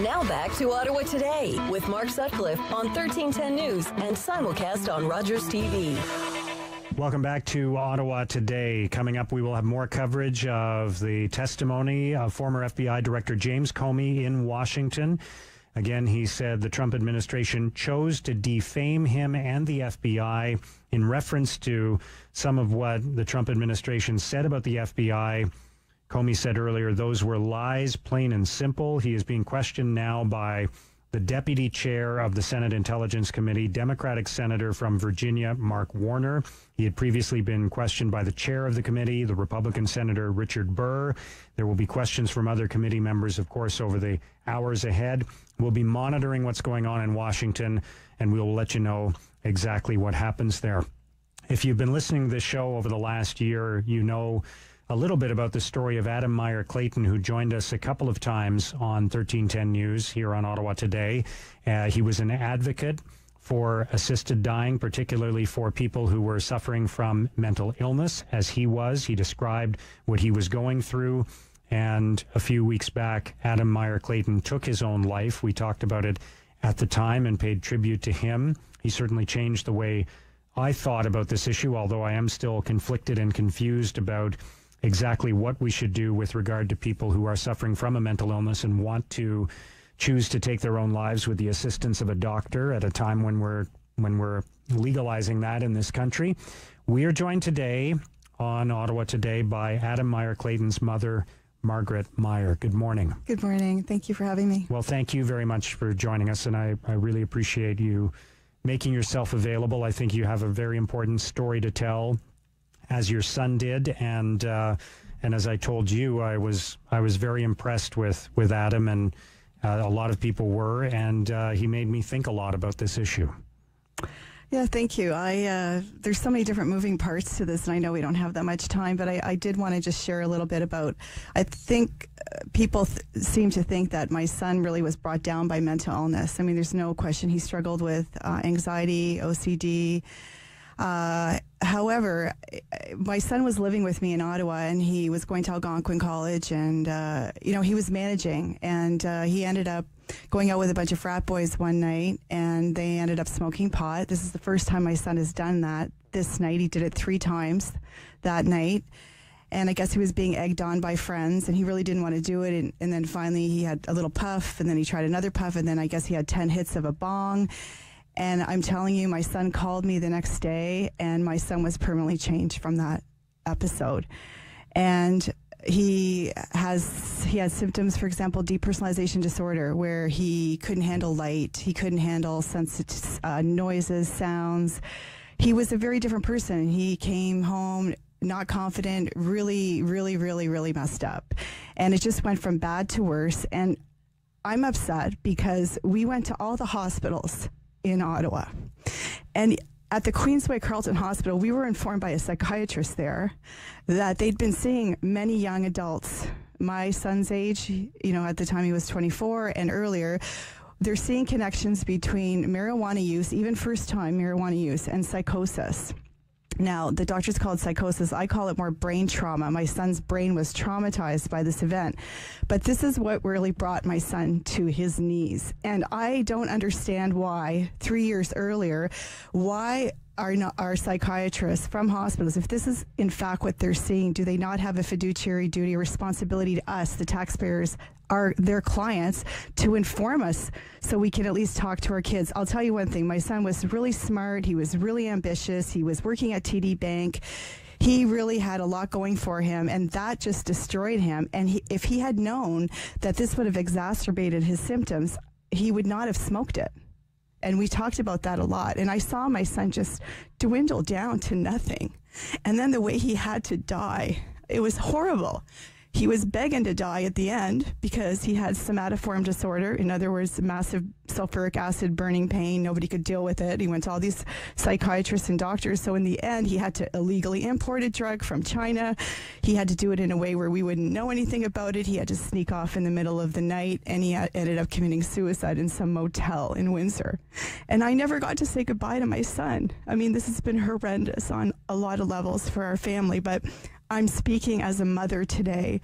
Now back to Ottawa Today with Mark Sutcliffe on 1310 News and simulcast on Rogers TV. Welcome back to Ottawa Today. Coming up, we will have more coverage of the testimony of former FBI Director James Comey in Washington. Again, he said the Trump administration chose to defame him and the FBI in reference to some of what the Trump administration said about the FBI. Comey said earlier those were lies, plain and simple. He is being questioned now by the deputy chair of the Senate Intelligence Committee, Democratic Senator from Virginia, Mark Warner. He had previously been questioned by the chair of the committee, the Republican Senator Richard Burr. There will be questions from other committee members, of course, over the hours ahead. We'll be monitoring what's going on in Washington, and we'll let you know exactly what happens there. If you've been listening to this show over the last year, you know a little bit about the story of Adam Maier-Clayton, who joined us a couple of times on 1310 News here on Ottawa Today. He was an advocate for assisted dying, particularly for people who were suffering from mental illness, as he was. He described what he was going through. And a few weeks back, Adam Maier-Clayton took his own life. We talked about it at the time and paid tribute to him. He certainly changed the way I thought about this issue, although I am still conflicted and confused about exactly what we should do with regard to people who are suffering from a mental illness and want to choose to take their own lives with the assistance of a doctor at a time when we're legalizing that in this country. We are joined today on Ottawa Today by Adam Maier-Clayton's mother, Margaret Maier. Good morning. Good morning. Thank you for having me. Well, thank you very much for joining us, and I really appreciate you making yourself available. I think you have a very important story to tell, as your son did, and as I told you, I was very impressed with Adam, and a lot of people were, and he made me think a lot about this issue. Yeah, thank you. There's so many different moving parts to this, and I know we don't have that much time, but I did want to just share a little bit about, I think people seem to think that my son really was brought down by mental illness. I mean, there's no question he struggled with anxiety, OCD. However, my son was living with me in Ottawa, and he was going to Algonquin College, and, he was managing, and he ended up going out with a bunch of frat boys one night, and they ended up smoking pot. This is the first time my son has done that. This night, he did it 3 times that night, and I guess he was being egged on by friends, and he really didn't want to do it, and then finally he had a little puff, and then he tried another puff, and then I guess he had 10 hits of a bong. And I'm telling you, my son called me the next day, and my son was permanently changed from that episode. And he has symptoms, for example, depersonalization disorder, where he couldn't handle light, he couldn't handle sensitive noises, sounds. He was a very different person. He came home not confident, really, really, really, really messed up. And it just went from bad to worse. And I'm upset because we went to all the hospitals in Ottawa. And at the Queensway Carleton Hospital, we were informed by a psychiatrist there that they'd been seeing many young adults, my son's age, at the time he was 24 and earlier. They're seeing connections between marijuana use, even first-time marijuana use, and psychosis. Now, the doctors call it psychosis. I call it more brain trauma. My son's brain was traumatized by this event. But this is what really brought my son to his knees. And I don't understand why, 3 years earlier, why are our psychiatrists from hospitals, if this is in fact what they're seeing, do they not have a fiduciary duty or responsibility to us, the taxpayers, are their clients, to inform us so we can at least talk to our kids? I'll tell you one thing. My son was really smart. He was really ambitious. He was working at TD Bank. He really had a lot going for him, and that just destroyed him. And if he had known that this would have exacerbated his symptoms, he would not have smoked it. And we talked about that a lot. And I saw my son just dwindle down to nothing. And then the way he had to die, it was horrible. He was begging to die at the end because he had somatoform disorder. In other words, massive sulfuric acid burning pain. Nobody could deal with it. He went to all these psychiatrists and doctors. So in the end, he had to illegally import a drug from China. He had to do it in a way where we wouldn't know anything about it. He had to sneak off in the middle of the night, and he ended up committing suicide in some motel in Windsor. And I never got to say goodbye to my son. I mean, this has been horrendous on a lot of levels for our family, but I'm speaking as a mother today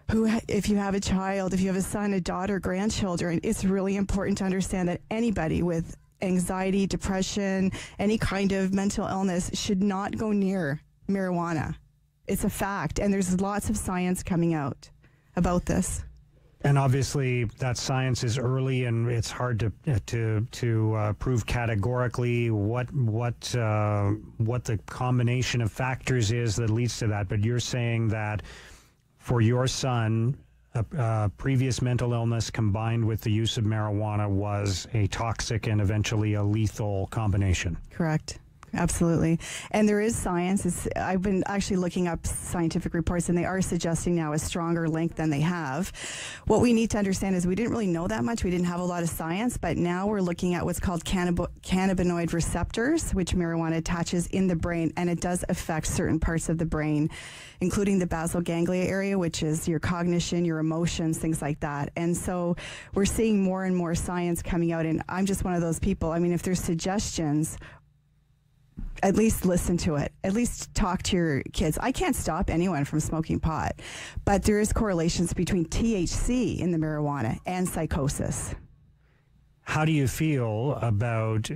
if you have a child, if you have a son, a daughter, grandchildren, it's really important to understand that anybody with anxiety, depression, any kind of mental illness should not go near marijuana. It's a fact, and there's lots of science coming out about this. And obviously, that science is early, and it's hard to prove categorically what the combination of factors is that leads to that. But you're saying that for your son, a previous mental illness combined with the use of marijuana was a toxic and eventually a lethal combination. Correct. Absolutely. And there is science. I've been actually looking up scientific reports, and they are suggesting now a stronger link than they have. What we need to understand is we didn't really know that much. We didn't have a lot of science, but now we're looking at what's called cannabinoid receptors, which marijuana attaches in the brain, and it does affect certain parts of the brain, including the basal ganglia area, which is your cognition, your emotions, things like that. And so we're seeing more and more science coming out, and I'm just one of those people. I mean, if there's suggestions, at least listen to it. At least talk to your kids. I can't stop anyone from smoking pot, but there is correlations between THC in the marijuana and psychosis. How do you feel about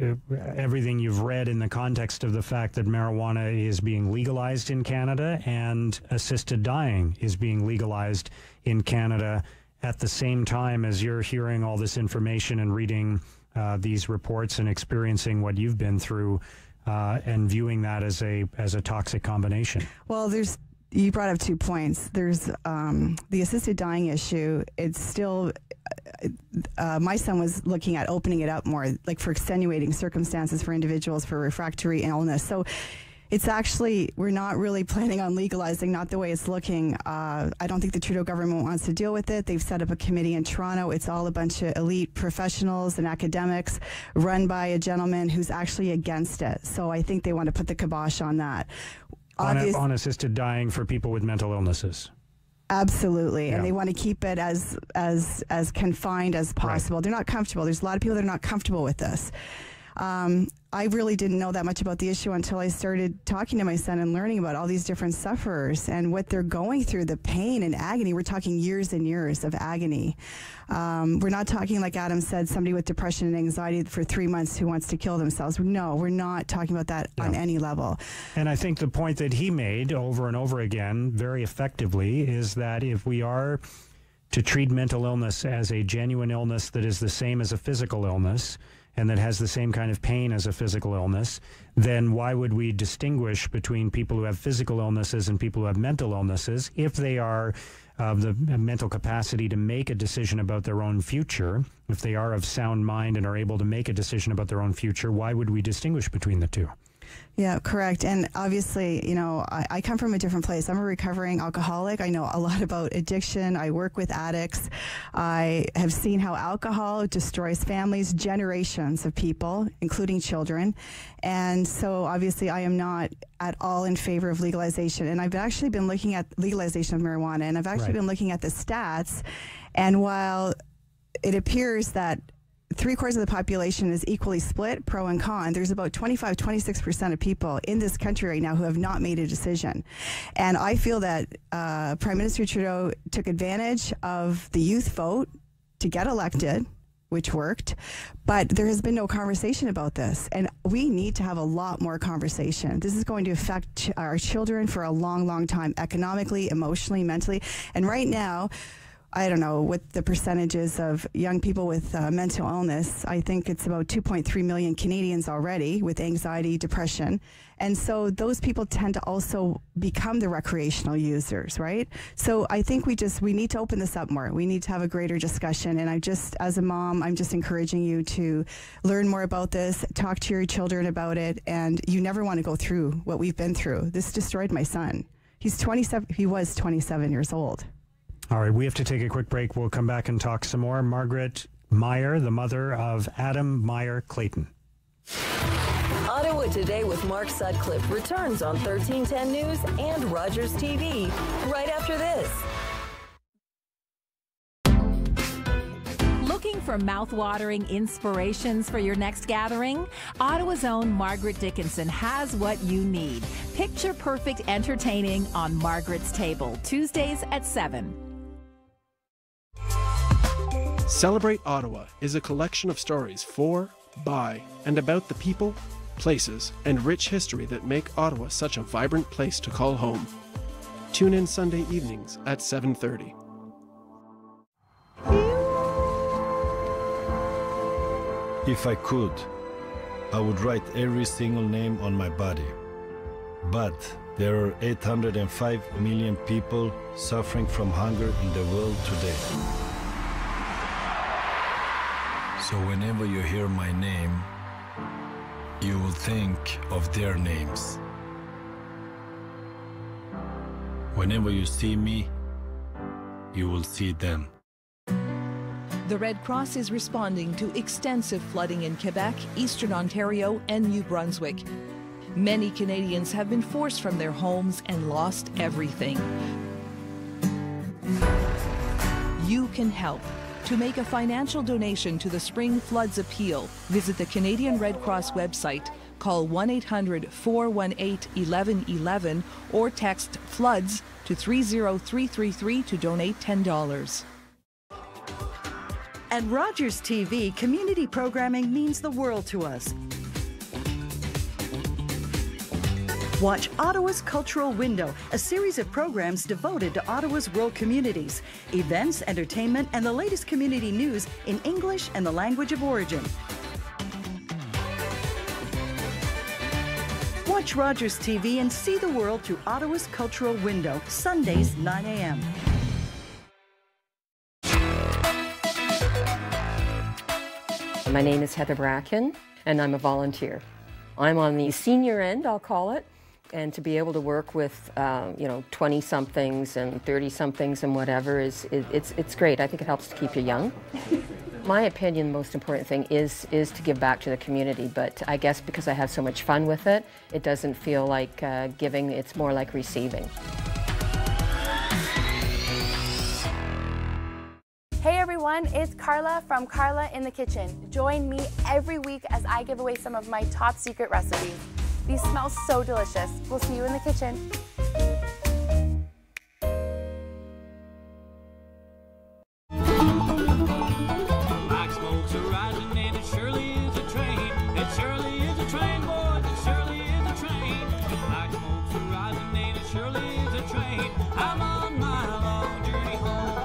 everything you've read in the context of the fact that marijuana is being legalized in Canada and assisted dying is being legalized in Canada at the same time as you're hearing all this information and reading these reports and experiencing what you've been through? And viewing that as a toxic combination? Well, you brought up 2 points. There's the assisted dying issue. It's still, my son was looking at opening it up more, like for extenuating circumstances for individuals for refractory illness. So it's actually, we're not really planning on legalizing, not the way it's looking. I don't think the Trudeau government wants to deal with it. They've set up a committee in Toronto. It's all a bunch of elite professionals and academics run by a gentleman who's actually against it. So I think they want to put the kibosh on that. On assisted dying for people with mental illnesses. Absolutely. Yeah. And they want to keep it as confined as possible. Right. They're not comfortable. There's a lot of people that are not comfortable with this. I really didn't know that much about the issue until I started talking to my son and learning about all these different sufferers and what they're going through, the pain and agony. We're talking years and years of agony. We're not talking, like Adam said, somebody with depression and anxiety for 3 months who wants to kill themselves. No, we're not talking about that on any level. And I think the point that he made over and over again very effectively is that if we are to treat mental illness as a genuine illness that is the same as a physical illness, and that has the same kind of pain as a physical illness, then why would we distinguish between people who have physical illnesses and people who have mental illnesses if they are of the mental capacity to make a decision about their own future? If they are of sound mind and are able to make a decision about their own future, why would we distinguish between the two? Yeah, correct. And obviously, you know, I come from a different place. I'm a recovering alcoholic. I know a lot about addiction. I work with addicts. I have seen how alcohol destroys families, generations of people, including children. And so obviously I am not at all in favor of legalization. And I've actually been looking at legalization of marijuana, and I've actually been looking at the stats. And while it appears that 3/4 of the population is equally split, pro and con, there's about 25-26% of people in this country right now who have not made a decision. And I feel that Prime Minister Trudeau took advantage of the youth vote to get elected, which worked, but there has been no conversation about this. And we need to have a lot more conversation. This is going to affect our children for a long, long time, economically, emotionally, mentally. And right now, I don't know what the percentages of young people with mental illness. I think it's about 2.3 million Canadians already with anxiety, depression. And so those people tend to also become the recreational users, right? So I think we need to open this up more. We need to have a greater discussion. And as a mom, I'm just encouraging you to learn more about this, talk to your children about it. And you never want to go through what we've been through. This destroyed my son. He was 27 years old. All right, we have to take a quick break. We'll come back and talk some more. Margaret Maier, the mother of Adam Maier-Clayton. Ottawa Today with Mark Sutcliffe returns on 1310 News and Rogers TV right after this. Looking for mouth-watering inspirations for your next gathering? Ottawa's own Margaret Dickinson has what you need. Picture-perfect entertaining on Margaret's Table, Tuesdays at 7. Celebrate Ottawa is a collection of stories for, by, and about the people, places, and rich history that make Ottawa such a vibrant place to call home. Tune in Sunday evenings at 7:30. If I could, I would write every single name on my body. But there are 805 million people suffering from hunger in the world today. So whenever you hear my name, you will think of their names. Whenever you see me, you will see them. The Red Cross is responding to extensive flooding in Quebec, Eastern Ontario, and New Brunswick. Many Canadians have been forced from their homes and lost everything. You can help. To make a financial donation to the Spring Floods Appeal, visit the Canadian Red Cross website, call 1-800-418-1111, or text FLOODS to 30333 to donate $10. At Rogers TV, community programming means the world to us. Watch Ottawa's Cultural Window, a series of programs devoted to Ottawa's rural communities, events, entertainment, and the latest community news in English and the language of origin. Watch Rogers TV and see the world through Ottawa's Cultural Window, Sundays, 9 a.m. My name is Heather Bracken, and I'm a volunteer. I'm on the senior end, I'll call it, and to be able to work with, 20-somethings and 30-somethings and whatever it's great. I think it helps to keep you young. My opinion, the most important thing is to give back to the community, but I guess because I have so much fun with it, it doesn't feel like giving, it's more like receiving. Hey everyone, it's Carla from Carla in the Kitchen. Join me every week as I give away some of my top secret recipes. These smell so delicious. We'll see you in the kitchen. Black smoke's arising and it surely is a train. It surely is a train, boys. It surely is a train. Black smoke's arising and it surely is a train. I'm on my long journey home.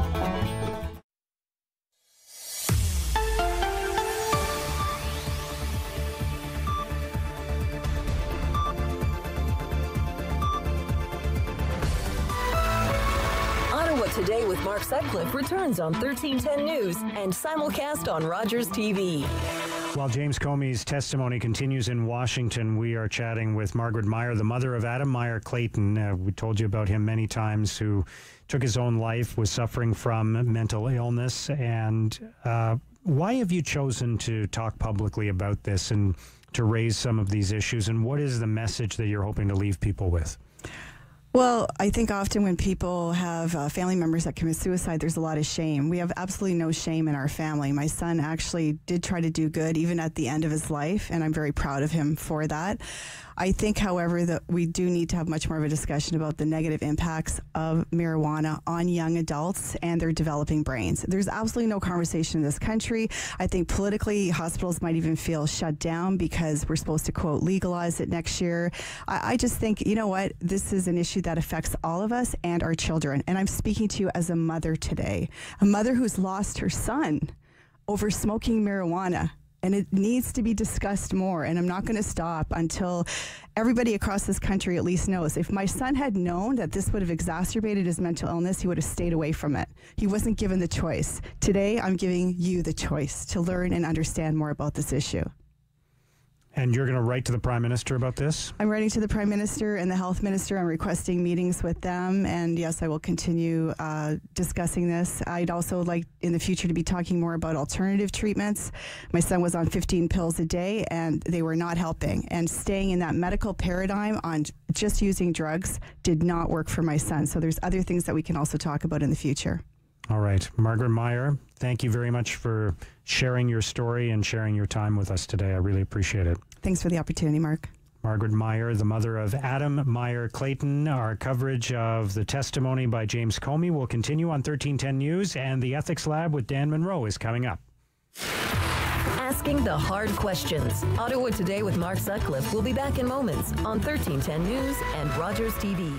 Ottawa Today with Mark Sutcliffe returns on 1310 News and simulcast on Rogers TV. While James Comey's testimony continues in Washington, we are chatting with Margaret Maier, the mother of Adam Maier-Clayton. We told you about him many times, who took his own life, was suffering from mental illness. And why have you chosen to talk publicly about this and to raise some of these issues? And what is the message that you're hoping to leave people with? Well, I think often when people have family members that commit suicide, there's a lot of shame. We have absolutely no shame in our family. My son actually did try to do good even at the end of his life, and I'm very proud of him for that. I think, however, that we do need to have much more of a discussion about the negative impacts of marijuana on young adults and their developing brains. There's absolutely no conversation in this country. I think politically, hospitals might even feel shut down because we're supposed to, quote, legalize it next year. I just think, you know what, this is an issue that affects all of us and our children. And I'm speaking to you as a mother today, a mother who's lost her son over smoking marijuana. And it needs to be discussed more. And I'm not going to stop until everybody across this country at least knows. If my son had known that this would have exacerbated his mental illness, he would have stayed away from it. He wasn't given the choice. Today, I'm giving you the choice to learn and understand more about this issue. And you're going to write to the Prime Minister about this? I'm writing to the Prime Minister and the Health Minister. I'm requesting meetings with them. And yes, I will continue discussing this. I'd also like in the future to be talking more about alternative treatments. My son was on 15 pills a day and they were not helping. And staying in that medical paradigm on just using drugs did not work for my son. So there's other things that we can also talk about in the future. All right. Margaret Maier, thank you very much for sharing your story and sharing your time with us today. I really appreciate it. Thanks for the opportunity, Mark. Margaret Maier, the mother of Adam Maier-Clayton. Our coverage of the testimony by James Comey will continue on 1310 News, and the Ethics Lab with Dan Monroe is coming up. Asking the hard questions. Ottawa Today with Mark Sutcliffe will be back in moments on 1310 News and Rogers TV.